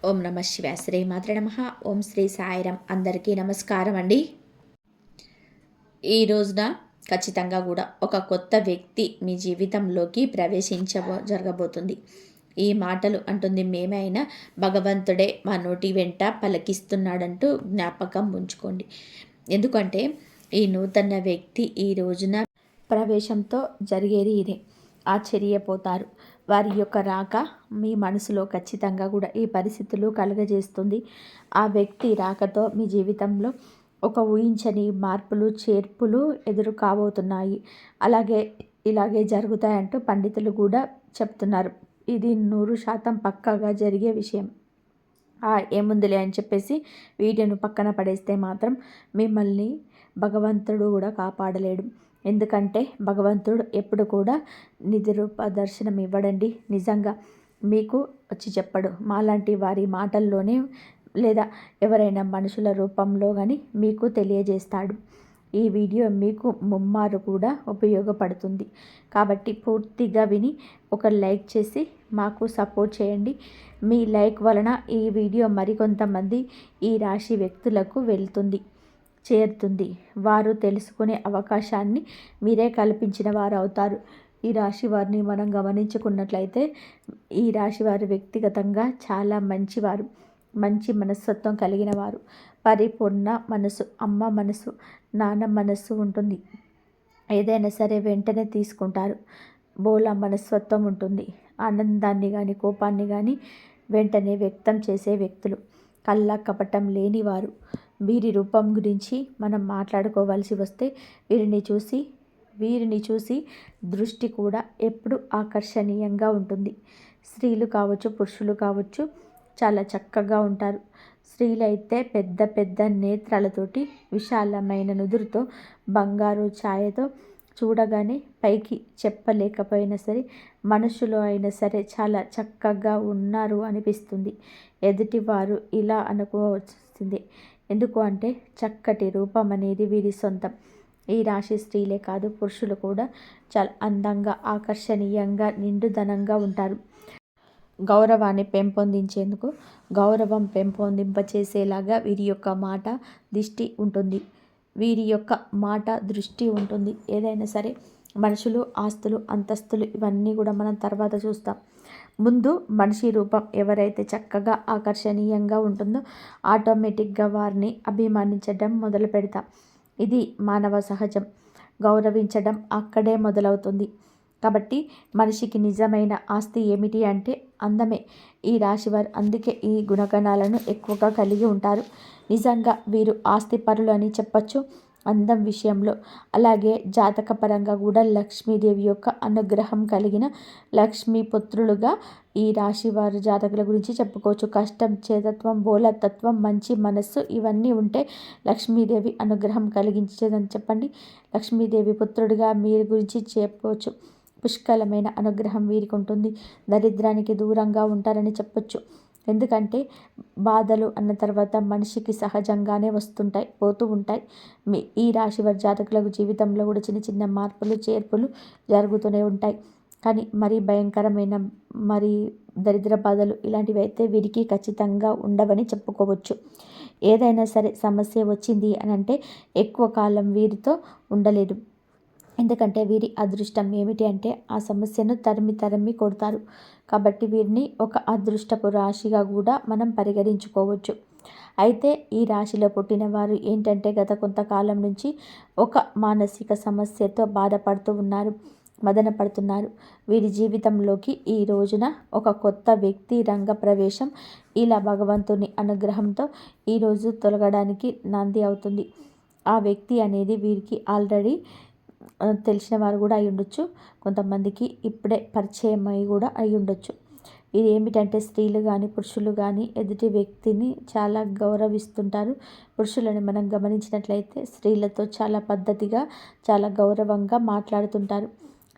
ఓం నమ శివాయ. శ్రీ మాత్రే నమః. ఓం శ్రీ సాయిరాం. అందరికీ నమస్కారం అండి. ఈ రోజున ఖచ్చితంగా కూడా ఒక కొత్త వ్యక్తి మీ జీవితంలోకి జరగబోతుంది. ఈ మాటలు అంటుంది మేమైనా భగవంతుడే మా నోటి వెంట పలికిస్తున్నాడంటూ జ్ఞాపకం ఉంచుకోండి. ఎందుకంటే ఈ నూతన వ్యక్తి ఈ రోజున ప్రవేశంతో జరిగేది ఇదే. ఆశ్చర్యపోతారు. వారి యొక్క రాక మీ మనసులో ఖచ్చితంగా కూడా ఈ పరిస్థితులు కలుగజేస్తుంది. ఆ వ్యక్తి రాకతో మీ జీవితంలో ఒక ఊహించని మార్పులు చేర్పులు ఎదురు కాబోతున్నాయి. ఇలాగే జరుగుతాయంటూ పండితులు కూడా చెప్తున్నారు. ఇది 100% పక్కాగా జరిగే విషయం. ఏముందిలే అని చెప్పేసి వీడియోను పక్కన పడేస్తే మాత్రం మిమ్మల్ని భగవంతుడు కూడా కాపాడలేడు. ఎందుకంటే భగవంతుడు ఎప్పుడు కూడా నిజ రూప దర్శనం ఇవ్వడండి. నిజంగా మీకు వచ్చి చెప్పడు. మాలాంటి వారి మాటల్లోనే లేదా ఎవరైనా మనుషుల రూపంలో కానీ మీకు తెలియజేస్తాడు. ఈ వీడియో మీకు ముమ్మారు కూడా ఉపయోగపడుతుంది. కాబట్టి పూర్తిగా విని ఒక లైక్ చేసి మాకు సపోర్ట్ చేయండి. మీ లైక్ వలన ఈ వీడియో మరికొంతమంది ఈ రాశి వ్యక్తులకు చేరుతుంది. వారు తెలుసుకునే అవకాశాన్ని మీరే కల్పించిన వారు అవుతారు. ఈ రాశి వారిని మనం గమనించుకున్నట్లయితే ఈ రాశి వారు వ్యక్తిగతంగా చాలా మంచివారు, మంచి మనస్తత్వం కలిగిన వారు, పరిపూర్ణ మనసు, అమ్మ మనసు, నాన్న మనసు ఉంటుంది. ఏదైనా సరే వెంటనే తీసుకుంటారు. బోలా మనస్తత్వం ఉంటుంది. ఆనందాన్ని కానీ కోపాన్ని కానీ వెంటనే వ్యక్తం చేసే వ్యక్తులు, కళ్ళ కపటం లేనివారు. వీరి రూపం గురించి మనం మాట్లాడుకోవాల్సి వస్తే వీరిని చూసి దృష్టి కూడా ఎప్పుడు ఆకర్షణీయంగా ఉంటుంది. స్త్రీలు కావచ్చు, పురుషులు కావచ్చు, చాలా చక్కగా ఉంటారు. స్త్రీలైతే పెద్ద పెద్ద నేత్రాలతోటి, విశాలమైన నుదురుతో, బంగారు ఛాయతో చూడగానే పైకి చెప్పలేకపోయినా సరే మనసులో అయినా సరే చాలా చక్కగా ఉన్నారు అనిపిస్తుంది. ఎదుటివారు ఇలా అనుకోవాల్సిందే. ఎందుకు అంటే చక్కటి రూపం అనేది వీరి సొంతం. ఈ రాశి స్త్రీలే కాదు, పురుషులు కూడా చాలా అందంగా, ఆకర్షణీయంగా, నిండుదనంగా ఉంటారు. గౌరవాన్ని పెంపొందించేందుకు, గౌరవం పెంపొందింపచేసేలాగా వీరి యొక్క మాట దృష్టి ఉంటుంది. ఏదైనా సరే మనుషులు, ఆస్తులు, అంతస్తులు ఇవన్నీ కూడా మనం తర్వాత చూస్తాం. ముందు మనిషి రూపం ఎవరైతే చక్కగా ఆకర్షణీయంగా ఉంటుందో ఆటోమేటిక్గా వారిని అభిమానించడం మొదలు పెడతాం. ఇది మానవ సహజం. గౌరవించడం అక్కడే మొదలవుతుంది. కాబట్టి మనిషికి నిజమైన ఆస్తి ఏమిటి అంటే అందమే. ఈ రాశివారు అందుకే ఈ గుణగణాలను ఎక్కువగా కలిగి ఉంటారు. నిజంగా వీరు ఆస్తి పరులు అని చెప్పచ్చు అందం విషయంలో. అలాగే జాతకపరంగా కూడా లక్ష్మీదేవి యొక్క అనుగ్రహం కలిగిన లక్ష్మీపుత్రులుగా ఈ రాశి వారి జాతకుల గురించి చెప్పుకోవచ్చు. కష్టం, చేతత్వం, బోలతత్వం, మంచి మనస్సు ఇవన్నీ ఉంటే లక్ష్మీదేవి అనుగ్రహం కలిగించేదని చెప్పండి. లక్ష్మీదేవి పుత్రుడిగా మీరు గురించి చెప్పుకోవచ్చు. పుష్కలమైన అనుగ్రహం వీరికి ఉంటుంది. దరిద్రానికి దూరంగా ఉంటారని చెప్పొచ్చు. ఎందుకంటే బాధలు అన్న తర్వాత మనిషికి సహజంగానే వస్తుంటాయి, పోతూ ఉంటాయి. ఈ రాశి వారి జాతకులకు జీవితంలో కూడా చిన్న చిన్న మార్పులు చేర్పులు జరుగుతూనే ఉంటాయి. కానీ మరీ భయంకరమైన దరిద్ర బాధలు ఇలాంటివి అయితే వీరికి ఖచ్చితంగా ఉండవని చెప్పుకోవచ్చు. ఏదైనా సరే సమస్య వచ్చింది అని అంటే ఎక్కువ కాలం వీరితో ఉండలేదు. ఎందుకంటే వీరి అదృష్టం ఏమిటి అంటే ఆ సమస్యను తరిమి కొడతారు. కాబట్టి వీరిని ఒక అదృష్టపు రాశిగా కూడా మనం పరిగణించుకోవచ్చు. అయితే ఈ రాశిలో పుట్టిన వారు ఏంటంటే గత కొంతకాలం నుంచి ఒక మానసిక సమస్యతో బాధపడుతూ ఉన్నారు, మదన పడుతున్నారు. వీరి జీవితంలోకి ఈ రోజున ఒక కొత్త వ్యక్తి రంగ ప్రవేశం ఇలా భగవంతుని అనుగ్రహంతో ఈరోజు తొలగడానికి నాంది అవుతుంది. ఆ వ్యక్తి అనేది వీరికి ఆల్రెడీ తెలిసిన వారు కూడా అయి ఉండొచ్చు. కొంతమందికి ఇప్పుడే పరిచయం అయి కూడా అయి ఉండొచ్చు. ఇది ఏమిటంటే స్త్రీలు కానీ పురుషులు కానీ ఎదుటి వ్యక్తిని చాలా గౌరవిస్తుంటారు. పురుషులను మనం గమనించినట్లయితే స్త్రీలతో చాలా పద్ధతిగా, చాలా గౌరవంగా మాట్లాడుతుంటారు.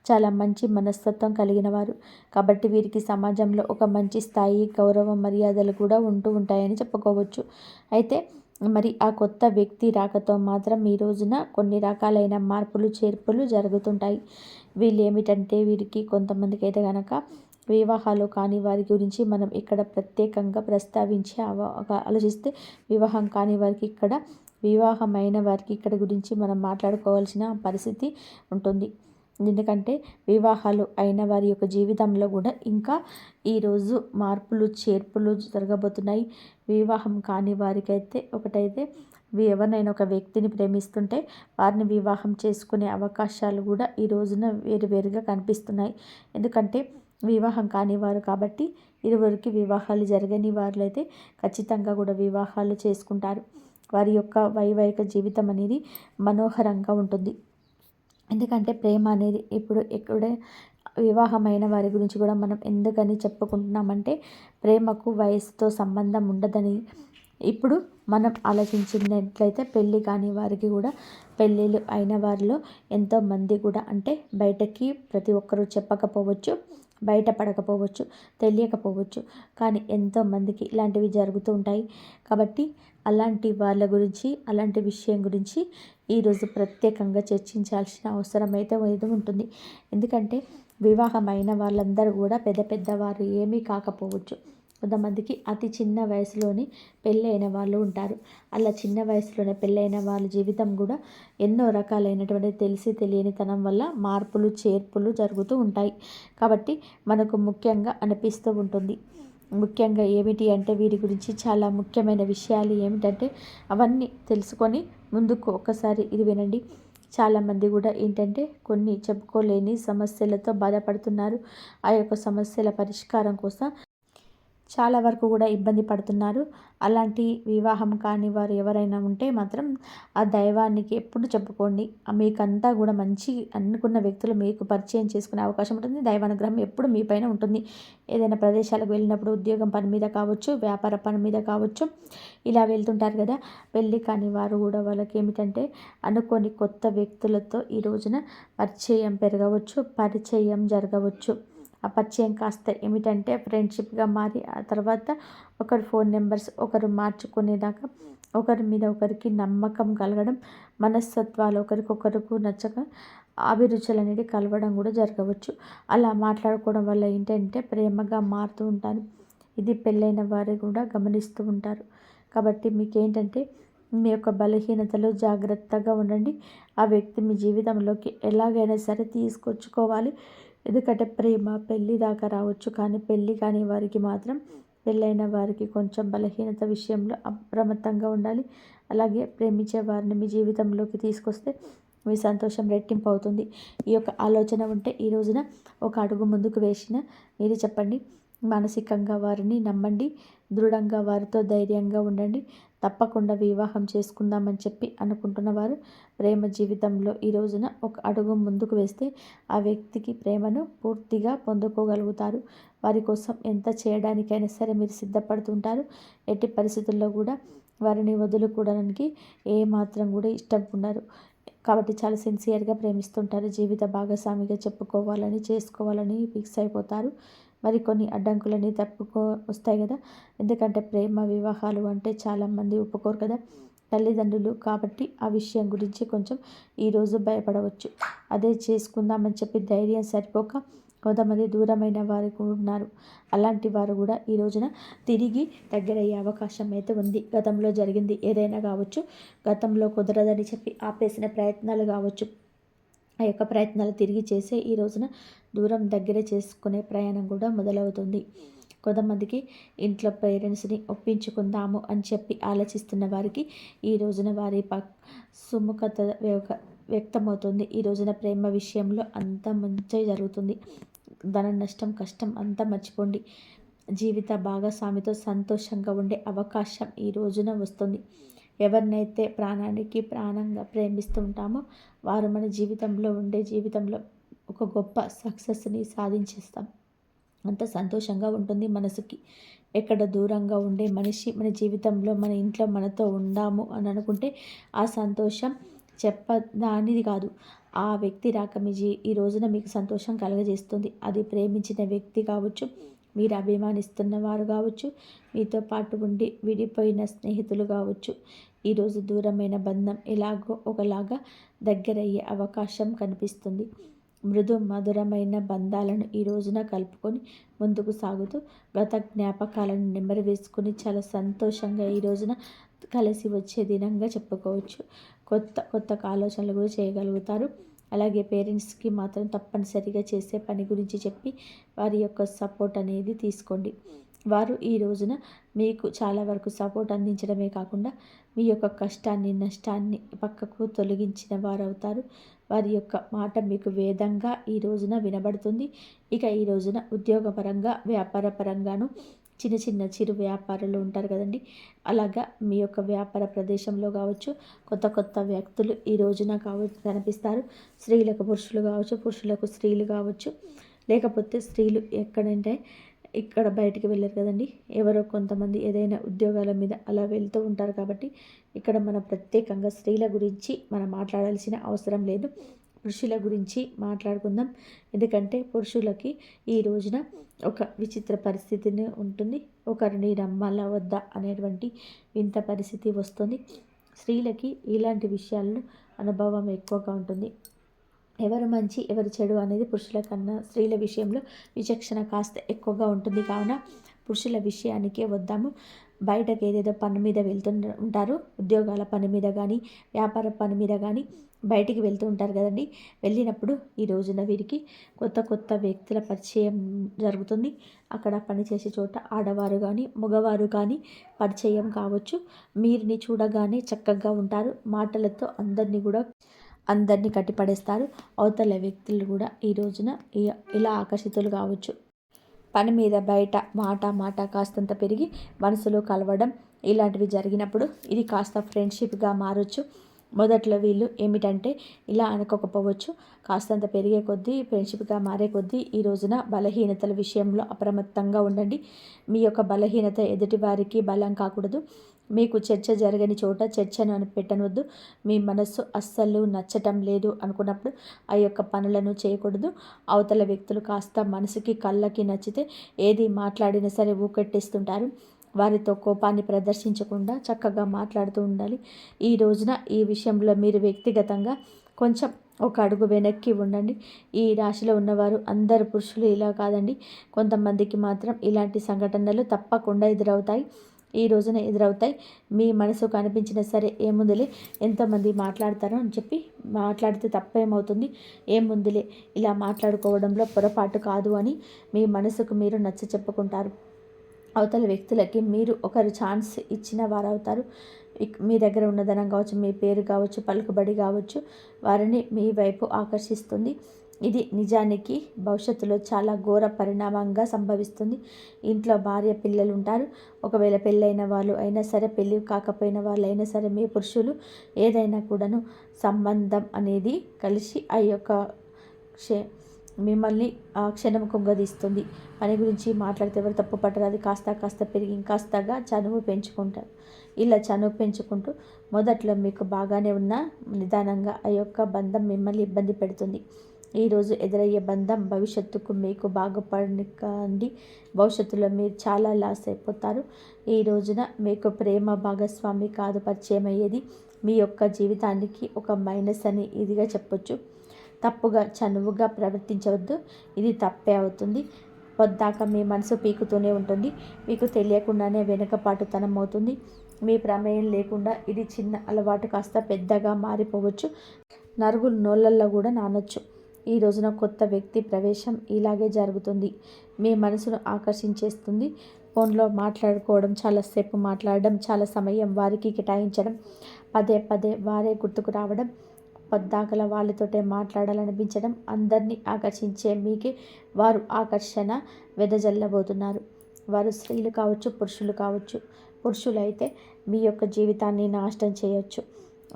చాలా మంచి మనస్తత్వం కలిగిన వారు. కాబట్టి వీరికి సమాజంలో ఒక మంచి స్థాయి, గౌరవ మర్యాదలు కూడా ఉంటూ ఉంటాయని చెప్పుకోవచ్చు. అయితే మరి ఆ కొత్త వ్యక్తి రాకతో మాత్రం ఈ రోజున కొన్ని రకాలైన మార్పులు చేర్పులు జరుగుతుంటాయి. వీళ్ళు ఏమిటంటే వీరికి కొంతమందికి అయితే కనుక వివాహాలు కాని వారి గురించి మనం ఇక్కడ ప్రత్యేకంగా ప్రస్తావించి ఆలోచిస్తే, వివాహం కాని వారికి ఇక్కడ, వివాహమైన వారికి ఇక్కడ గురించి మనం మాట్లాడుకోవాల్సిన పరిస్థితి ఉంటుంది. ఎందుకంటే వివాహాలు అయిన వారి యొక్క జీవితంలో కూడా ఇంకా ఈరోజు మార్పులు చేర్పులు జరగబోతున్నాయి. వివాహం కాని వారికైతే ఒకటైతే ఎవరినైనా ఒక వ్యక్తిని ప్రేమిస్తుంటే వారిని వివాహం చేసుకునే అవకాశాలు కూడా ఈ రోజున వేరువేరుగా కనిపిస్తున్నాయి. ఎందుకంటే వివాహం కాని వారు కాబట్టి ఇరువురికి వివాహాలు జరగని వారులైతే ఖచ్చితంగా కూడా వివాహాలు చేసుకుంటారు. వారి యొక్క వైవాహిక జీవితం అనేది మనోహరంగా ఉంటుంది. ఎందుకంటే ప్రేమ అనేది ఇప్పుడు ఎక్కడే వివాహమైన వారి గురించి కూడా మనం ఎందుకని చెప్పుకుంటున్నామంటే, ప్రేమకు వయసుతో సంబంధం ఉండదని ఇప్పుడు మనం ఆలోచించినట్లయితే, పెళ్ళి కాని వారికి కూడా పెళ్ళిళ్ళు అయిన వారిలో ఎంతోమంది కూడా అంటే బయటకి ప్రతి ఒక్కరూ చెప్పకపోవచ్చు, బయటపడకపోవచ్చు, తెలియకపోవచ్చు, కానీ ఎంతోమందికి ఇలాంటివి జరుగుతూ ఉంటాయి. కాబట్టి అలాంటి వాళ్ళ గురించి, అలాంటి విషయం గురించి ఈరోజు ప్రత్యేకంగా చర్చించాల్సిన అవసరం అయితే ఉంటుంది. ఎందుకంటే వివాహమైన వాళ్ళందరూ కూడా పెద్ద పెద్దవారు ఏమీ కాకపోవచ్చు. కొంతమందికి అతి చిన్న వయసులోనే పెళ్ళైన వాళ్ళు ఉంటారు. అలా చిన్న వయసులోనే పెళ్ళైన వాళ్ళ జీవితం కూడా ఎన్నో రకాలైనటువంటి తెలిసి తెలియనితనం వల్ల మార్పులు చేర్పులు జరుగుతూ ఉంటాయి. కాబట్టి మనకు ముఖ్యంగా అనిపిస్తూ ఉంటుంది. ముఖ్యంగా ఏమిటి అంటే, వీరి గురించి చాలా ముఖ్యమైన విషయాలు ఏమిటంటే అవన్నీ తెలుసుకొని ముందుకు ఒక్కసారి ఇది వినండి. చాలామంది కూడా ఏంటంటే కొన్ని చెప్పుకోలేని సమస్యలతో బాధపడుతున్నారు. ఆ యొక్క సమస్యల పరిష్కారం కోసం చాలా వరకు కూడా ఇబ్బంది పడుతున్నారు. అలాంటి వివాహం కాని వారు ఎవరైనా ఉంటే మాత్రం ఆ దైవానికి ఎప్పుడు చెప్పుకోండి. మీకంతా కూడా మంచి అనుకున్న వ్యక్తులు మీకు పరిచయం చేసుకునే అవకాశం ఉంటుంది. దైవానుగ్రహం ఎప్పుడు మీ పైన ఉంటుంది. ఏదైనా ప్రదేశాలకు వెళ్ళినప్పుడు ఉద్యోగం పని మీద కావచ్చు, వ్యాపార పని మీద కావచ్చు, ఇలా వెళ్తుంటారు కదా. పెళ్ళి కాని వారు కూడా వాళ్ళకి ఏమిటంటే అనుకోని కొత్త వ్యక్తులతో ఈ రోజున పరిచయం పెరగవచ్చు, పరిచయం జరగవచ్చు. ఆ పరిచయం కాస్త ఏమిటంటే ఫ్రెండ్షిప్గా మారి ఆ తర్వాత ఒకరి ఫోన్ నెంబర్స్ ఒకరు మార్చుకునేదాకా ఒకరి మీద ఒకరికి నమ్మకం కలగడం, మనస్తత్వాలు ఒకరికొకరికి నచ్చక అభిరుచులు అనేవి కలవడం కూడా జరగవచ్చు. అలా మాట్లాడుకోవడం వల్ల ఏంటంటే ప్రేమగా మారుతూ ఉంటారు. ఇది పెళ్ళైన వారు కూడా గమనిస్తూ ఉంటారు. కాబట్టి మీకేంటంటే మీ యొక్క బలహీనతలు జాగ్రత్తగా ఉండండి. ఆ వ్యక్తి మీ జీవితంలోకి ఎలాగైనా సరే తీసుకొచ్చుకోవాలి. ఎందుకంటే ప్రేమ పెళ్ళి దాకా రావచ్చు, కానీ పెళ్ళి కాని వారికి మాత్రం పెళ్ళైన వారికి కొంచెం బలహీనత విషయంలో అప్రమత్తంగా ఉండాలి. అలాగే ప్రేమించే వారిని మీ జీవితంలోకి తీసుకొస్తే మీ సంతోషం రెట్టింపు అవుతుంది. ఈ యొక్క ఆలోచన ఉంటే ఈ రోజున ఒక అడుగు ముందుకు వేసిన మీరు చెప్పండి. మానసికంగా వారిని నమ్మండి. దృఢంగా వారితో ధైర్యంగా ఉండండి. తప్పకుండా వివాహం చేసుకుందామని చెప్పి అనుకుంటున్న వారు ప్రేమ జీవితంలో ఈ రోజున ఒక అడుగు ముందుకు వేస్తే ఆ వ్యక్తికి ప్రేమను పూర్తిగా పొందుకోగలుగుతారు. వారి కోసం ఎంత చేయడానికైనా సరే మీరు సిద్ధపడుతుంటారు. ఎట్టి పరిస్థితుల్లో కూడా వారిని వదులుకోవడానికి ఏమాత్రం కూడా ఇష్టం ఉండరు. కాబట్టి చాలా సిన్సియర్గా ప్రేమిస్తుంటారు. జీవిత భాగస్వామిగా చెప్పుకోవాలని, చేసుకోవాలని ఫిక్స్ అయిపోతారు. మరికొన్ని అడ్డంకులని వస్తాయి కదా. ఎందుకంటే ప్రేమ వివాహాలు అంటే చాలామంది ఒప్పుకోరు కదా తల్లిదండ్రులు. కాబట్టి ఆ విషయం గురించి కొంచెం ఈరోజు భయపడవచ్చు. అదే చేసుకుందామని చెప్పి ధైర్యం సరిపోక కొంతమంది దూరమైన వారు ఉన్నారు. అలాంటి వారు కూడా ఈ రోజున తిరిగి దగ్గరయ్యే అవకాశం అయితే ఉంది. గతంలో జరిగింది ఏదైనా కావచ్చు, గతంలో కుదరదని చెప్పి ఆపేసిన ప్రయత్నాలు కావచ్చు, ఆ యొక్క ప్రయత్నాలు తిరిగి చేసే ఈ రోజున దూరం దగ్గరే చేసుకునే ప్రయాణం కూడా మొదలవుతుంది. కొంతమందికి ఇంట్లో పేరెంట్స్ని ఒప్పించుకుందాము అని చెప్పి ఆలోచిస్తున్న వారికి ఈ రోజున వారి సుముఖత వ్యక్తమవుతుంది. ఈ రోజున ప్రేమ విషయంలో అంతా మంచి జరుగుతుంది. ధన నష్టం కష్టం అంతా మర్చిపోండి. జీవిత భాగస్వామితో సంతోషంగా ఉండే అవకాశం ఈ రోజున వస్తుంది. ఎవరినైతే ప్రాణానికి ప్రాణంగా ప్రేమిస్తూ ఉంటామో వారు మన జీవితంలో ఒక గొప్ప సక్సెస్ని సాధించేస్తాం. అంత సంతోషంగా ఉంటుంది మనసుకి. ఎక్కడ దూరంగా ఉండే మనిషి మన జీవితంలో మన ఇంట్లో మనతో ఉండాము అని అనుకుంటే ఆ సంతోషం చెప్పదానిది కాదు. ఆ వ్యక్తి రాక ఈ రోజున మీకు సంతోషం కలగజేస్తుంది. అది ప్రేమించిన వ్యక్తి కావచ్చు, మీరు అభిమానిస్తున్న వారు కావచ్చు, మీతో పాటు ఉండి విడిపోయిన స్నేహితులు కావచ్చు. ఈరోజు దూరమైన బంధం ఎలాగో ఒకలాగా దగ్గరయ్యే అవకాశం కనిపిస్తుంది. మృదు మధురమైన బంధాలను ఈ రోజున కలుపుకొని ముందుకు సాగుతూ గత జ్ఞాపకాలను నెమరు వేసుకుని చాలా సంతోషంగా ఈ రోజున కలిసి వచ్చే దినంగా చెప్పుకోవచ్చు. కొత్త కొత్త ఆలోచనలు కూడా చేయగలుగుతారు. అలాగే పేరెంట్స్కి మాత్రం తప్పనిసరిగా చేసే పని గురించి చెప్పి వారి యొక్క సపోర్ట్ అనేది తీసుకోండి. వారు ఈ రోజున మీకు చాలా వరకు సపోర్ట్ అందించడమే కాకుండా మీ యొక్క కష్టాన్ని నష్టాన్ని పక్కకు తొలగించిన వారు అవుతారు. వారి యొక్క మాట మీకు వేదంగా ఈ రోజున వినబడుతుంది. ఇక ఈ రోజున ఉద్యోగపరంగా వ్యాపార పరంగాను చిన్న చిన్న చిరు వ్యాపారులు ఉంటారు కదండి, అలాగా మీ యొక్క వ్యాపార ప్రదేశంలో కావచ్చు కొత్త కొత్త వ్యక్తులు ఈ రోజున కనిపిస్తారు. స్త్రీలకు పురుషులు కావచ్చు, పురుషులకు స్త్రీలు కావచ్చు, లేకపోతే స్త్రీలు ఎక్కడంటే ఇక్కడ బయటికి వెళ్ళరు కదండి, ఎవరో కొంతమంది ఏదైనా ఉద్యోగాల మీద అలా వెళ్తూ ఉంటారు. కాబట్టి ఇక్కడ మనం ప్రత్యేకంగా స్త్రీల గురించి మనం మాట్లాడాల్సిన అవసరం లేదు, పురుషుల గురించి మాట్లాడుకుందాం. ఎందుకంటే పురుషులకి ఈ రోజున ఒక విచిత్ర పరిస్థితిని ఉంటుంది. ఒకరిని నమ్మాలా వద్దా అనేటువంటి వింత పరిస్థితి వస్తుంది. స్త్రీలకి ఇలాంటి విషయాల్లో అనుభవం ఎక్కువగా ఉంటుంది. ఎవరు మంచి ఎవరు చెడు అనేది పురుషుల కన్నా స్త్రీల విషయంలో విచక్షణ కాస్త ఎక్కువగా ఉంటుంది. కావున పురుషుల విషయానికే వద్దాము. బయటకు ఏదేదో పని మీద ఉంటారు, ఉద్యోగాల పని మీద కానీ వ్యాపార పని మీద కానీ బయటికి వెళ్తూ ఉంటారు కదండి. వెళ్ళినప్పుడు ఈ రోజున వీరికి కొత్త కొత్త వ్యక్తుల పరిచయం జరుగుతుంది. అక్కడ పనిచేసే చోట ఆడవారు కానీ మగవారు కానీ పరిచయం కావచ్చు. మీరుని చూడగానే చక్కగా ఉంటారు. మాటలతో అందరినీ కట్టిపడేస్తారు. అవతల వ్యక్తులు కూడా ఈ రోజున ఇలా ఆకర్షితులు కావచ్చు. పని మీద బయట మాట కాస్తంత పెరిగి మనసులో కలవడం ఇలాంటివి జరిగినప్పుడు ఇది కాస్త ఫ్రెండ్షిప్గా మారొచ్చు. మొదట్లో వీళ్ళు ఏమిటంటే ఇలా అనుకోకపోవచ్చు. కాస్తంత పెరిగే కొద్దీ ఫ్రెండ్షిప్గా మారే కొద్దీ ఈ రోజున బలహీనతల విషయంలో అప్రమత్తంగా ఉండండి. మీ యొక్క బలహీనత ఎదుటి వారికి బలం కాకూడదు. మీకు చర్చ జరగని చోట చర్చను పెట్టనవద్దు. మీ మనస్సు అస్సలు నచ్చటం లేదు అనుకున్నప్పుడు ఆ యొక్క పనులను చేయకూడదు. అవతల వ్యక్తులు కాస్త మనసుకి కళ్ళకి నచ్చితే ఏది మాట్లాడినా సరే ఊకెట్టేస్తుంటారు. వారితో కోపాన్ని ప్రదర్శించకుండా చక్కగా మాట్లాడుతూ ఉండాలి. ఈ రోజున ఈ విషయంలో మీరు వ్యక్తిగతంగా కొంచెం ఒక అడుగు వెనక్కి ఉండండి. ఈ రాశిలో ఉన్నవారు అందరు పురుషులు ఇలా కాదండి, కొంతమందికి మాత్రం ఇలాంటి సంఘటనలు తప్పకుండా ఎదురవుతాయి. ఈ రోజున ఎదురవుతాయి. మీ మనసుకు అనిపించినా సరే ఏముందులే ఎంతమంది మాట్లాడతారో అని చెప్పి మాట్లాడితే తప్పేమవుతుంది, ఏముందులే ఇలా మాట్లాడుకోవడంలో పొరపాటు కాదు అని మీ మనసుకు మీరు నచ్చ చెప్పుకుంటారు. అవతల వ్యక్తులకి మీరు ఒకరు ఛాన్స్ ఇచ్చిన వారు అవుతారు. మీ దగ్గర ఉన్న ధనం కావచ్చు, మీ పేరు కావచ్చు, పలుకుబడి కావచ్చు వారిని మీ వైపు ఆకర్షిస్తుంది. ఇది నిజానికి భవిష్యత్తులో చాలా ఘోర పరిణామంగా సంభవిస్తుంది. ఇంట్లో భార్య పిల్లలు ఉంటారు. ఒకవేళ పెళ్ళైన వాళ్ళు అయినా సరే పెళ్ళి కాకపోయిన వాళ్ళు అయినా సరే మీ పురుషులు ఏదైనా కూడాను సంబంధం అనేది కలిసి ఆ యొక్క మిమ్మల్ని ఆ క్షణం కుంగదీస్తుంది. పని గురించి మాట్లాడితే ఎవరు తప్పు పట్టరు. అది కాస్త పెరిగి ఇంకాస్తగా చనువు పెంచుకుంటారు. ఇలా చనువు పెంచుకుంటూ మొదట్లో మీకు బాగానే ఉన్న నిదానంగా ఆ యొక్క బంధం మిమ్మల్ని ఇబ్బంది పెడుతుంది. ఈరోజు ఎదురయ్యే బంధం భవిష్యత్తుకు మీకు బాగుపడకండి. భవిష్యత్తులో మీరు చాలా లాస్ అయిపోతారు. ఈ రోజున మీకు ప్రేమ భాగస్వామి కాదు పరిచయం అయ్యేది, మీ యొక్క జీవితానికి ఒక మైనస్ అని ఇదిగా చెప్పొచ్చు. తప్పుగా చనువుగా ప్రవర్తించవద్దు, ఇది తప్పే అవుతుంది. పొద్దాక మీ మనసు పీకుతూనే ఉంటుంది. మీకు తెలియకుండానే వెనుకపాటుతనం అవుతుంది. మీ ప్రమేయం లేకుండా ఇది చిన్న అలవాటు కాస్త పెద్దగా మారిపోవచ్చు. నరుగులు నోళ్ళల్లో కూడా నానొచ్చు. ఈ రోజున కొత్త వ్యక్తి ప్రవేశం ఇలాగే జరుగుతుంది. మీ మనసును ఆకర్షించేస్తుంది. ఫోన్లో మాట్లాడుకోవడం, చాలాసేపు మాట్లాడడం, చాలా సమయం వారికి కేటాయించడం, పదే వారే గుర్తుకు రావడం, పొద్దాకల వాళ్ళతోటే మాట్లాడాలనిపించడం, అందరినీ ఆకర్షించే మీకే వారు ఆకర్షణ వెదజల్లబోతున్నారు. వారు స్త్రీలు కావచ్చు, పురుషులు కావచ్చు. పురుషులైతే మీ యొక్క జీవితాన్ని నాశనం చేయొచ్చు,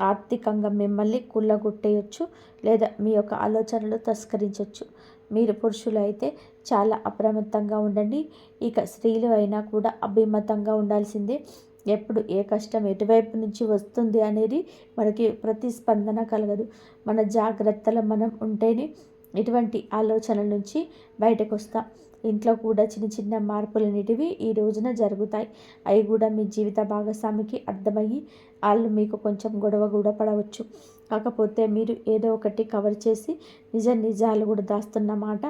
ఆర్థికంగా మిమ్మల్ని కుళ్ళగొట్టేయచ్చు, లేదా మీ యొక్క ఆలోచనలు తస్కరించవచ్చు. మీరు పురుషులు అయితే చాలా అప్రమత్తంగా ఉండండి. ఇక స్త్రీలు అయినా కూడా అభిమతంగా ఉండాల్సిందే. ఎప్పుడు ఏ కష్టం ఎటువైపు నుంచి వస్తుంది అనేది మనకి ప్రతిస్పందన కలగదు. మన జాగ్రత్తలో మనం ఉంటేనే ఇటువంటి ఆలోచనల నుంచి బయటకు వస్తాం. ఇంట్లో కూడా చిన్న చిన్న మార్పులనేటివి ఈ రోజున జరుగుతాయి. అవి కూడా మీ జీవిత భాగస్వామికి అర్థమయ్యి వాళ్ళు మీకు కొంచెం గొడవ కూడా పడవచ్చు. కాకపోతే మీరు ఏదో ఒకటి కవర్ చేసి నిజాలు కూడా దాస్తున్నమాట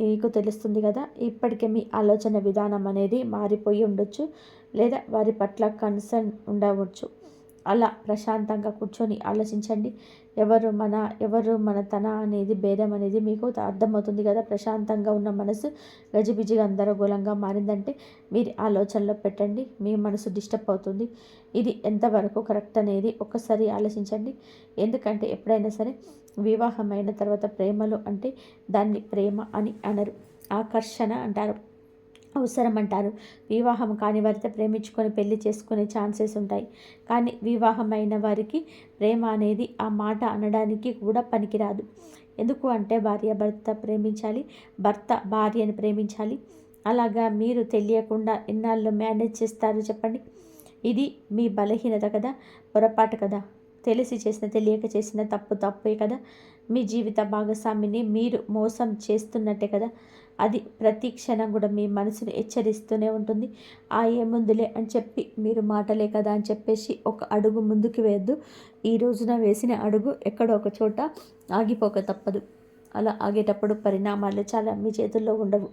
మీకు తెలుస్తుంది కదా. ఇప్పటికే మీ ఆలోచన విధానం అనేది మారిపోయి ఉండొచ్చు, లేదా వారి పట్ల కన్సర్న్ ఉండవచ్చు. అలా ప్రశాంతంగా కూర్చొని ఆలోచించండి. ఎవరు మన తన అనేది భేదం అనేది మీకు అర్థమవుతుంది కదా. ప్రశాంతంగా ఉన్న మనసు గజిబిజిగా గందరగోళంగా మారిందంటే మీరు ఆలోచనలో పెట్టండి. మీ మనసు డిస్టర్బ్ అవుతుంది. ఇది ఎంతవరకు కరెక్ట్ అనేది ఒక్కసారి ఆలోచించండి. ఎందుకంటే ఎప్పుడైనా సరే వివాహం అయిన తర్వాత ప్రేమలు అంటే దాన్ని ప్రేమ అని అనరు, ఆకర్షణ అంటారు, అవసరం అంటారు. వివాహం కాని వారితో ప్రేమించుకొని పెళ్లి చేసుకునే ఛాన్సెస్ ఉంటాయి. కానీ వివాహం అయిన వారికి ప్రేమ అనేది ఆ మాట అనడానికి కూడా పనికిరాదు. ఎందుకు అంటే భర్త ప్రేమించాలి, భర్త భార్యను ప్రేమించాలి. అలాగా మీరు తెలియకుండా ఎన్నాళ్ళు మేనేజ్ చేస్తారు చెప్పండి. ఇది మీ బలహీనత కదా, పొరపాటు కదా. తెలిసి చేసిన తెలియక చేసిన తప్పే కదా. మీ జీవిత భాగస్వామిని మీరు మోసం చేస్తున్నట్టే కదా. అది ప్రతి క్షణం కూడా మీ మనసును హెచ్చరిస్తూనే ఉంటుంది. ఏముందులే అని చెప్పి మీరు మాటలే కదా అని చెప్పేసి ఒక అడుగు ముందుకు వేయద్దు. ఈ రోజున వేసిన అడుగు ఎక్కడో ఒక చోట ఆగిపోక తప్పదు. అలా ఆగేటప్పుడు పరిణామాలు చాలా మీ చేతుల్లో ఉండవు.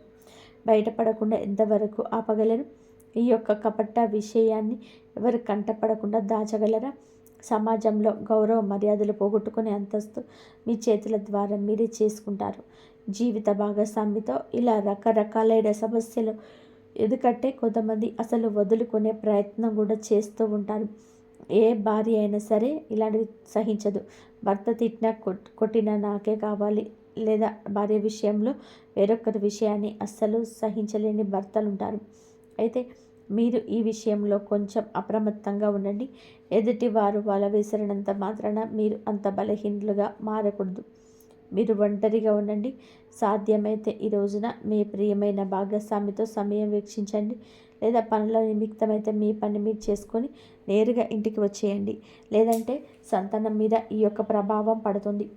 బయటపడకుండా ఎంతవరకు ఆపగలరు? ఈ యొక్క కపట విషయాన్ని ఎవరు కంటపడకుండా దాచగలరా? సమాజంలో గౌరవ మర్యాదలు పోగొట్టుకునే అంతస్తు మీ చేతుల ద్వారా మీరే చేసుకుంటారు. జీవిత భాగస్వామితో ఇలా రకరకాలైన సమస్యలు, ఎందుకంటే కొంతమంది అసలు వదులుకునే ప్రయత్నం కూడా చేస్తూ ఉంటారు. ఏ భార్య అయినా సరే ఇలాంటివి సహించదు. భర్త తిట్టినా కొట్టినా నాకే కావాలి, లేదా భార్య విషయంలో వేరొకరి విషయాన్ని అస్సలు సహించలేని భర్తలు ఉంటారు. అయితే మీరు ఈ విషయంలో కొంచెం అప్రమత్తంగా ఉండండి. ఎదుటి వారు వల విసిరినంత మాత్రాన మీరు అంత బలహీనులుగా మారకూడదు. మీరు ఒంటరిగా ఉండండి. సాధ్యమైతే ఈ రోజున మీ ప్రియమైన భాగస్వామితో సమయం వీక్షించండి, లేదా పనుల నిమిత్తమైతే మీ పని మీరు చేసుకొని నేరుగా ఇంటికి వచ్చేయండి. లేదంటే సంతానం మీద ఈ యొక్క ప్రభావం పడుతుంది.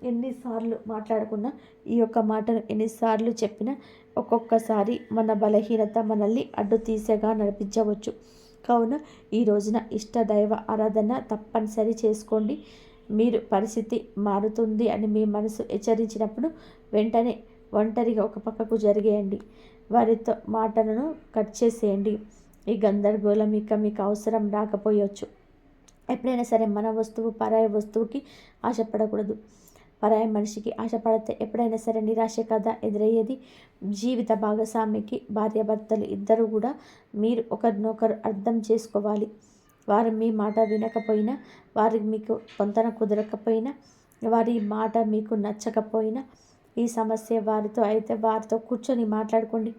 ఎన్నిసార్లు మాట్లాడుకున్నా, ఈ యొక్క మాటను ఎన్నిసార్లు చెప్పినా ఒక్కొక్కసారి మన బలహీనత మనల్ని అడ్డు తీసేగా నడిపించవచ్చు. కావున ఈ రోజున ఇష్టదైవ ఆరాధన తప్పనిసరి చేసుకోండి. మీరు పరిస్థితి మారుతుంది అని మీ మనసు హెచ్చరించినప్పుడు వెంటనే ఒంటరిగా ఒక పక్కకు జరిగేయండి. వారితో మాటలను కట్ చేసేయండి. ఈ గందరగోళం ఇక మీకు అవసరం రాకపోయవచ్చు. ఎప్పుడైనా సరే మన వస్తువు పరాయి వస్తువుకి ఆశపడకూడదు. పరాయి మనిషికి ఆశపడితే ఎప్పుడైనా సరే నిరాశ కదా ఎదురయ్యేది. జీవిత భాగస్వామికి భార్యాభర్తలు ఇద్దరు కూడా మీరు ఒకరినొకరు అర్థం చేసుకోవాలి. వారు మీ మాట వినకపోయినా, వారికి మీకు పొంతన కుదరకపోయినా, వారి మాట మీకు నచ్చకపోయినా, ఈ సమస్య వారితో అయితే వారితో కూర్చొని మాట్లాడుకోండి.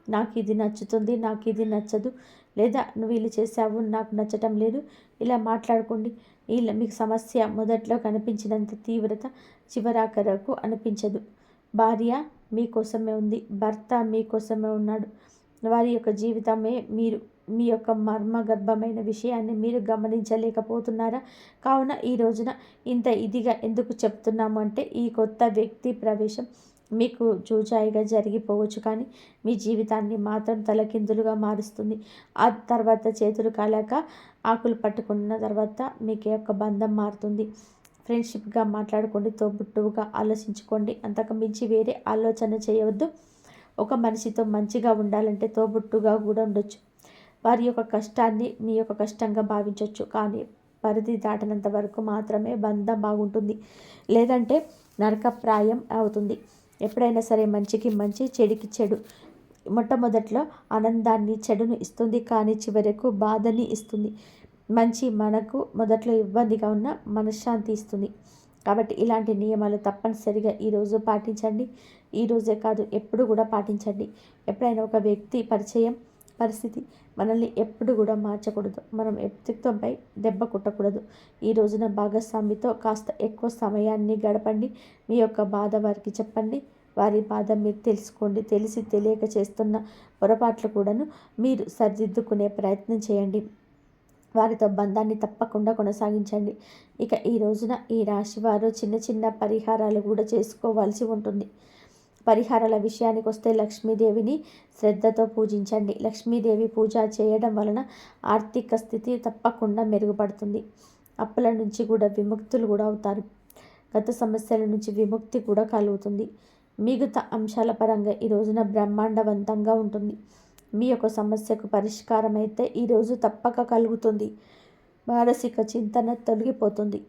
నాకు ఇది నచ్చుతుంది, నాకు ఇది నచ్చదు, లేదా నువ్వు ఇలా చేసావు నాకు నచ్చటం లేదు, ఇలా మాట్లాడుకోండి. ఇలా మీకు సమస్య మొదట్లో కనిపించినంత తీవ్రత చివరాఖరకు అనిపించదు. భార్య మీకోసమే ఉంది, భర్త మీకోసమే ఉన్నాడు. వారి యొక్క జీవితమే మీరు. మీ యొక్క మర్మగర్భమైన విషయాన్ని మీరు గమనించలేకపోతున్నారా? కావున ఈ రోజున ఇంత ఇదిగా ఎందుకు చెప్తున్నాము అంటే, ఈ కొత్త వ్యక్తి ప్రవేశం మీకు చూచాయిగా జరిగిపోవచ్చు, కానీ మీ జీవితాన్ని మాత్రం తలకిందులుగా మారుస్తుంది. ఆ తర్వాత చేతులు కాలాక ఆకులు పట్టుకున్న తర్వాత మీకు యొక్క బంధం మారుతుంది. ఫ్రెండ్షిప్గా మాట్లాడుకోండి, తోబుట్టువుగా ఆలోచించుకోండి. అంతకు మించి వేరే ఆలోచన చేయవద్దు. ఒక మనిషితో మంచిగా ఉండాలంటే తోబుట్టుగా కూడా ఉండొచ్చు. వారి యొక్క కష్టాన్ని మీ యొక్క కష్టంగా భావించవచ్చు, కానీ పరిధి దాటినంత వరకు మాత్రమే బంధం బాగుంటుంది, లేదంటే నరకప్రాయం అవుతుంది. ఎప్పుడైనా సరే మంచికి మంచి, చెడుకి చెడు. మొట్టమొదట్లో ఆనందాన్ని, చెడును ఇస్తుంది, కానీ చివరకు బాధని ఇస్తుంది. మంచి మనకు మొదట్లో ఇబ్బందిగా ఉన్న మనశ్శాంతి ఇస్తుంది. కాబట్టి ఇలాంటి నియమాలు తప్పనిసరిగా ఈరోజు పాటించండి. ఈరోజే కాదు, ఎప్పుడు కూడా పాటించండి. ఎప్పుడైనా ఒక వ్యక్తి పరిస్థితి మనల్ని ఎప్పుడు కూడా మార్చకూడదు. మనం వ్యక్తిత్వంపై దెబ్బ కొట్టకూడదు. ఈ రోజున భాగస్వామితో కాస్త ఎక్కువ సమయాన్ని గడపండి. మీ యొక్క బాధ వారికి చెప్పండి. వారి బాధ మీరు తెలుసుకోండి. తెలిసి తెలియక చేస్తున్న పొరపాట్లు కూడాను మీరు సరిదిద్దుకునే ప్రయత్నం చేయండి. వారితో బంధాన్ని తప్పకుండా కొనసాగించండి. ఇక ఈ రోజున ఈ రాశి వారు చిన్న చిన్న పరిహారాలు కూడా చేసుకోవాల్సి ఉంటుంది. పరిహారాల విషయానికి వస్తే లక్ష్మీదేవిని శ్రద్ధతో పూజించండి. లక్ష్మీదేవి పూజ చేయడం వలన ఆర్థిక స్థితి తప్పకుండా మెరుగుపడుతుంది. అప్పుల నుంచి కూడా విముక్తులు కూడా అవుతారు. గత సమస్యల నుంచి విముక్తి కూడా కలుగుతుంది. మిగతా అంశాల పరంగా ఈ రోజున బ్రహ్మాండవంతంగా ఉంటుంది. మీ యొక్క సమస్యకు పరిష్కారం అయితే ఈరోజు తప్పక కలుగుతుంది. మానసిక చింతన తొలగిపోతుంది.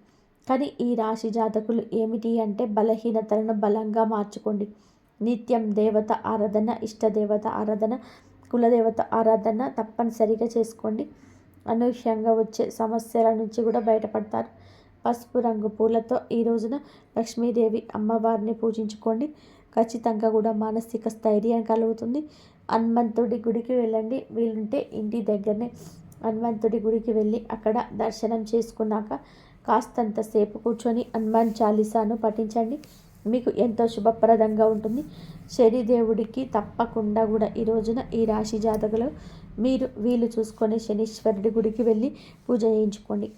కానీ ఈ రాశి జాతకులు ఏమిటి అంటే బలహీనతలను బలంగా మార్చుకోండి. నిత్యం దేవత ఆరాధన, ఇష్టదేవత ఆరాధన, కులదేవత ఆరాధన తప్పనిసరిగా చేసుకోండి. అనూహ్యంగా వచ్చే సమస్యల నుంచి కూడా బయటపడతారు. పసుపు రంగు పూలతో ఈ రోజున లక్ష్మీదేవి అమ్మవారిని పూజించుకోండి. ఖచ్చితంగా కూడా మానసిక స్థైర్యం కలుగుతుంది. హనుమంతుడి గుడికి వెళ్ళండి. వీలుంటే ఇంటి దగ్గరనే హనుమంతుడి గుడికి వెళ్ళి అక్కడ దర్శనం చేసుకున్నాక కాస్తంత సేపు కూర్చొని హనుమాన్ చాలీసాను పఠించండి. మీకు ఎంతో శుభప్రదంగా ఉంటుంది. శనిదేవుడికి తప్పకుండా కూడా ఈ రోజున ఈ రాశి జాతకులు మీరు వీలు చూసుకొని శనీశ్వరుడి గుడికి వెళ్ళి పూజ చేయించుకోండి.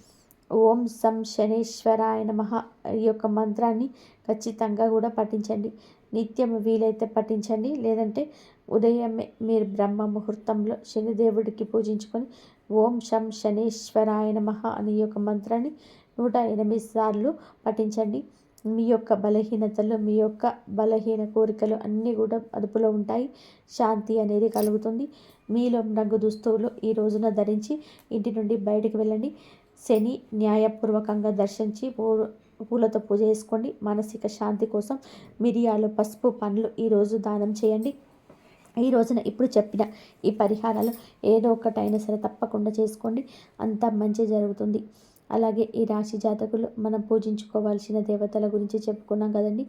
ఓం సం శనేశ్వరాయ నమః ఈ యొక్క మంత్రాన్ని ఖచ్చితంగా కూడా పఠించండి. నిత్యం వీలైతే పఠించండి. లేదంటే ఉదయమే మీరు బ్రహ్మ ముహూర్తంలో శనిదేవుడికి పూజించుకొని ఓం శం శనేశ్వరాయ నమః అనే యొక్క మంత్రాన్ని 108 సార్లు పఠించండి. మీ యొక్క బలహీనతలు, మీ యొక్క బలహీన కోరికలు అన్నీ కూడా అదుపులో ఉంటాయి. శాంతి అనేది కలుగుతుంది. మీలో రంగు దుస్తువులు ఈ రోజున ధరించి ఇంటి నుండి బయటకు వెళ్ళండి. శని న్యాయపూర్వకంగా దర్శించి పూలతో పూజ చేసుకోండి. మానసిక శాంతి కోసం మిరియాలు, పసుపు, పండ్లు ఈరోజు దానం చేయండి. ఈ రోజున ఇప్పుడు చెప్పిన ఈ పరిహారాలు ఏదో ఒకటైనా సరే తప్పకుండా చేసుకోండి. అంతా మంచి జరుగుతుంది. అలాగే ఈ రాశి జాతకులు మనం పూజించుకోవాల్సిన దేవతల గురించి చెప్పుకున్నాం కదండి.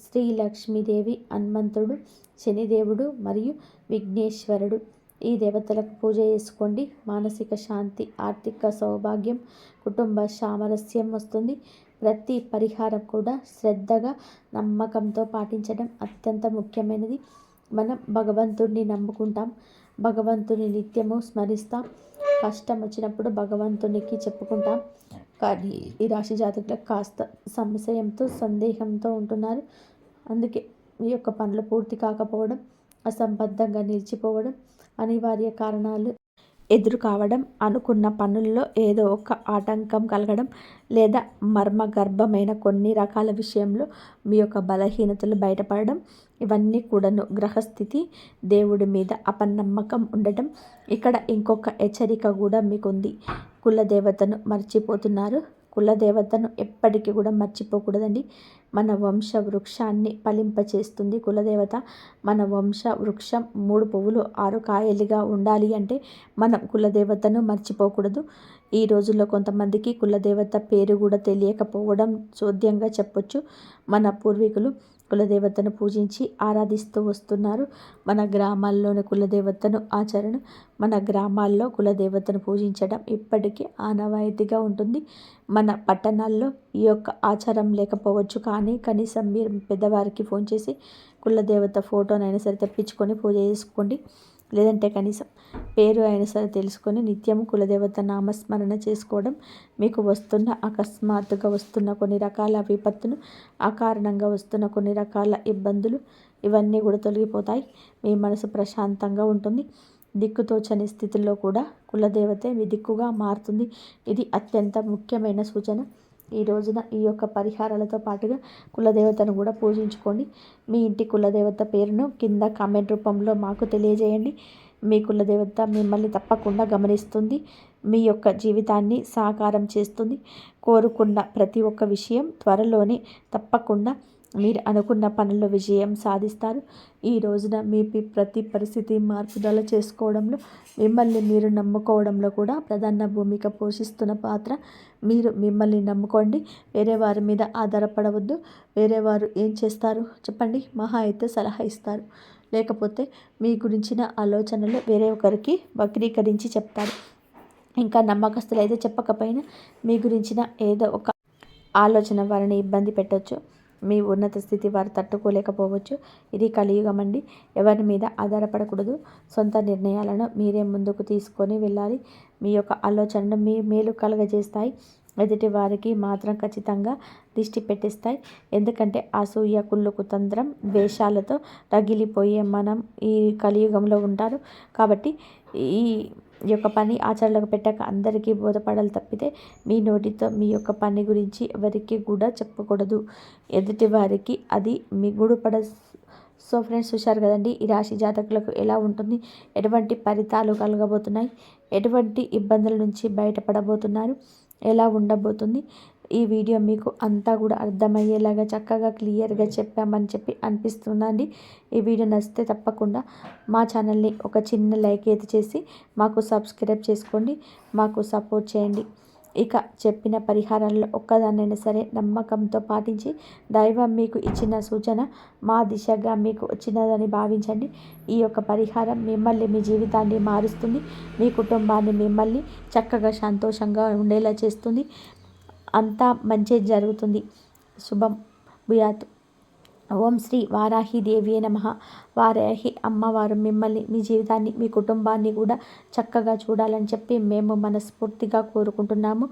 శ్రీ లక్ష్మీదేవి, హనుమంతుడు, శనిదేవుడు మరియు విఘ్నేశ్వరుడు. ఈ దేవతలకు పూజ చేసుకోండి. మానసిక శాంతి, ఆర్థిక సౌభాగ్యం, కుటుంబ సామరస్యం వస్తుంది. ప్రతి పరిహారం కూడా శ్రద్ధగా, నమ్మకంతో పాటించడం అత్యంత ముఖ్యమైనది. మనం భగవంతుడిని నమ్ముకుంటాం. భగవంతుని నిత్యము స్మరిస్తాం. కష్టం వచ్చినప్పుడు భగవంతునికి చెప్పుకుంటాం. కానీ ఈ రాశి జాతకులకు కాస్త సంశయంతో, సందేహంతో ఉంటున్నారు. అందుకే మీ యొక్క పనులు పూర్తి కాకపోవడం, అసంబద్ధంగా నిలిచిపోవడం, అనివార్య కారణాలు ఎదురు కావడం, అనుకున్న పనుల్లో ఏదో ఒక ఆటంకం కలగడం, లేదా మర్మగర్భమైన కొన్ని రకాల విషయంలో మీ యొక్క బలహీనతలు బయటపడడం, ఇవన్నీ కూడాను గ్రహస్థితి, దేవుడి మీద అపనమ్మకం ఉండటం. ఇక్కడ ఇంకొక హెచ్చరిక కూడా మీకుంది. కులదేవతను మర్చిపోతున్నారు. కులదేవతను ఎప్పటికీ కూడా మర్చిపోకూడదండి. మన వంశ వృక్షాన్ని ఫలింపచేస్తుంది కులదేవత. మన వంశ వృక్షం 3 పువ్వులు 6 కాయలుగా ఉండాలి అంటే మనం కులదేవతను మర్చిపోకూడదు. ఈ రోజుల్లో కొంతమందికి కులదేవత పేరు కూడా తెలియకపోవడం చోద్యంగా చెప్పొచ్చు. మన పూర్వీకులు కులదేవతను పూజించి ఆరాధిస్తూ వస్తున్నారు. మన గ్రామాల్లోని కులదేవతను ఆచరణ, మన గ్రామాల్లో కులదేవతను పూజించడం ఇప్పటికీ ఆనవాయితీగా ఉంటుంది. మన పట్టణాల్లో ఈ యొక్క ఆచారం లేకపోవచ్చు. కానీ కనీసం మీరు పెద్దవారికి ఫోన్ చేసి కులదేవత ఫోటోనైనా సరే తెప్పించుకొని పూజ చేసుకోండి. లేదంటే కనీసం పేరు అయినా సరే తెలుసుకొని నిత్యం కులదేవత నామస్మరణ చేసుకోవడం మీకు వస్తున్న అకస్మాత్తుగా వస్తున్న కొన్ని రకాల విపత్తును, అకారణంగా వస్తున్న కొన్ని రకాల ఇబ్బందులు ఇవన్నీ కూడా తొలగిపోతాయి. మీ మనసు ప్రశాంతంగా ఉంటుంది. దిక్కుతోచని స్థితిలో కూడా కులదేవతే మీ దిక్కుగా మారుతుంది. ఇది అత్యంత ముఖ్యమైన సూచన. ఈ రోజున ఈ యొక్క పరిహారాలతో పాటుగా కులదేవతను కూడా పూజించుకోండి. మీ ఇంటి కులదేవత పేరును కింద కామెంట్ రూపంలో మాకు తెలియజేయండి. మీ కులదేవత మిమ్మల్ని తప్పకుండా గమనిస్తుంది. మీ యొక్క జీవితాన్ని సాకారం చేస్తుంది. కోరుకున్న ప్రతి ఒక్క విషయం త్వరలోనే తప్పకుండా మీరు అనుకున్న పనుల్లో విజయం సాధిస్తారు. ఈ రోజున మీ ప్రతి పరిస్థితి మార్పుదల చేసుకోవడంలో, మిమ్మల్ని మీరు నమ్ముకోవడంలో కూడా ప్రధాన భూమిక పోషిస్తున్న పాత్ర. మీరు మిమ్మల్ని నమ్ముకోండి. వేరే వారి మీద ఆధారపడవద్దు. వేరే వారు ఏం చేస్తారు చెప్పండి? మహా అయితే సలహా ఇస్తారు. లేకపోతే మీ గురించిన ఆలోచనలు వేరే ఒకరికి వక్రీకరించి చెప్తారు. ఇంకా నమ్మకస్తులు అయితే చెప్పకపోయినా మీ గురించిన ఏదో ఒక ఆలోచన వారిని ఇబ్బంది పెట్టవచ్చు. మీ ఉన్నత స్థితి వారు తట్టుకోలేకపోవచ్చు. ఇది కలియుగం అండి. ఎవరి మీద ఆధారపడకూడదు. సొంత నిర్ణయాలను మీరే ముందుకు తీసుకొని వెళ్ళాలి. మీ యొక్క ఆలోచనను మీ మేలు కలగజేస్తాయి. ఎదుటి వారికి మాత్రం ఖచ్చితంగా దిష్టి పెట్టిస్తాయి. ఎందుకంటే అసూయ, కుళ్ళు, కుతంత్రం, ద్వేషాలతో రగిలిపోయే మనం ఈ కలియుగంలో ఉంటారు. కాబట్టి ఈ యొక్క పని ఆచరణకు పెట్టాక అందరికీ బోధపడాలి తప్పితే మీ నోటితో మీ యొక్క పని గురించి ఎవరికి కూడా చెప్పకూడదు. ఎదుటి వారికి అది మిగుడుపడ. సో ఫ్రెండ్స్, చూశారు కదండి ఈ రాశి జాతకులకు ఎలా ఉంటుంది, ఎటువంటి ఫలితాలు కలగబోతున్నాయి, ఎటువంటి ఇబ్బందుల నుంచి బయటపడబోతున్నారు, ఎలా ఉండబోతుంది. ఈ వీడియో మీకు అంతా కూడా అర్థమయ్యేలాగా చక్కగా క్లియర్గా చెప్పామని చెప్పి అనిపిస్తుందండి. ఈ వీడియో నచ్చితే తప్పకుండా మా ఛానల్ని ఒక చిన్న లైక్ అయితే చేసి మాకు సబ్స్క్రైబ్ చేసుకోండి, మాకు సపోర్ట్ చేయండి. ఇక చెప్పిన పరిహారాల్లో ఒక్కదాన్నైనా సరే నమ్మకంతో పాటించి దైవం మీకు ఇచ్చిన సూచన మా దిశగా మీకు వచ్చినదని భావించండి. ఈ యొక్క పరిహారం మిమ్మల్ని, మీ జీవితాన్ని మారుస్తుంది. మీ కుటుంబాన్ని మిమ్మల్ని చక్కగా సంతోషంగా ఉండేలా చేస్తుంది. అంతా మంచి జరుగుతుంది. శుభం భూయాత్. ఓం శ్రీ వారాహి దేవియే నమః. వారాహి అమ్మవారు మిమ్మల్ని, మీ జీవితాన్ని, మీ కుటుంబాన్ని కూడా చక్కగా చూడాలని చెప్పి మేము మనస్ఫూర్తిగా కోరుకుంటున్నాము.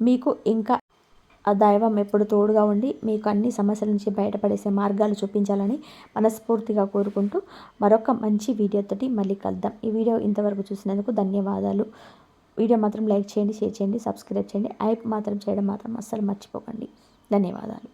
మీకు ఇంకా ఆ దైవం ఎప్పుడు తోడుగా ఉండి మీకు అన్ని సమస్యల నుంచి బయటపడేసే మార్గాలు చూపించాలని మనస్ఫూర్తిగా కోరుకుంటూ మరొక మంచి వీడియోతోటి మళ్ళీ కలుద్దాం. ఈ వీడియో ఇంతవరకు చూసినందుకు ధన్యవాదాలు. వీడియో మాత్రం లైక్ చేయండి, షేర్ చేయండి, సబ్స్క్రైబ్ చేయండి. హైప్ మాత్రం చేయడం మాత్రం అస్సలు మర్చిపోకండి. ధన్యవాదాలు.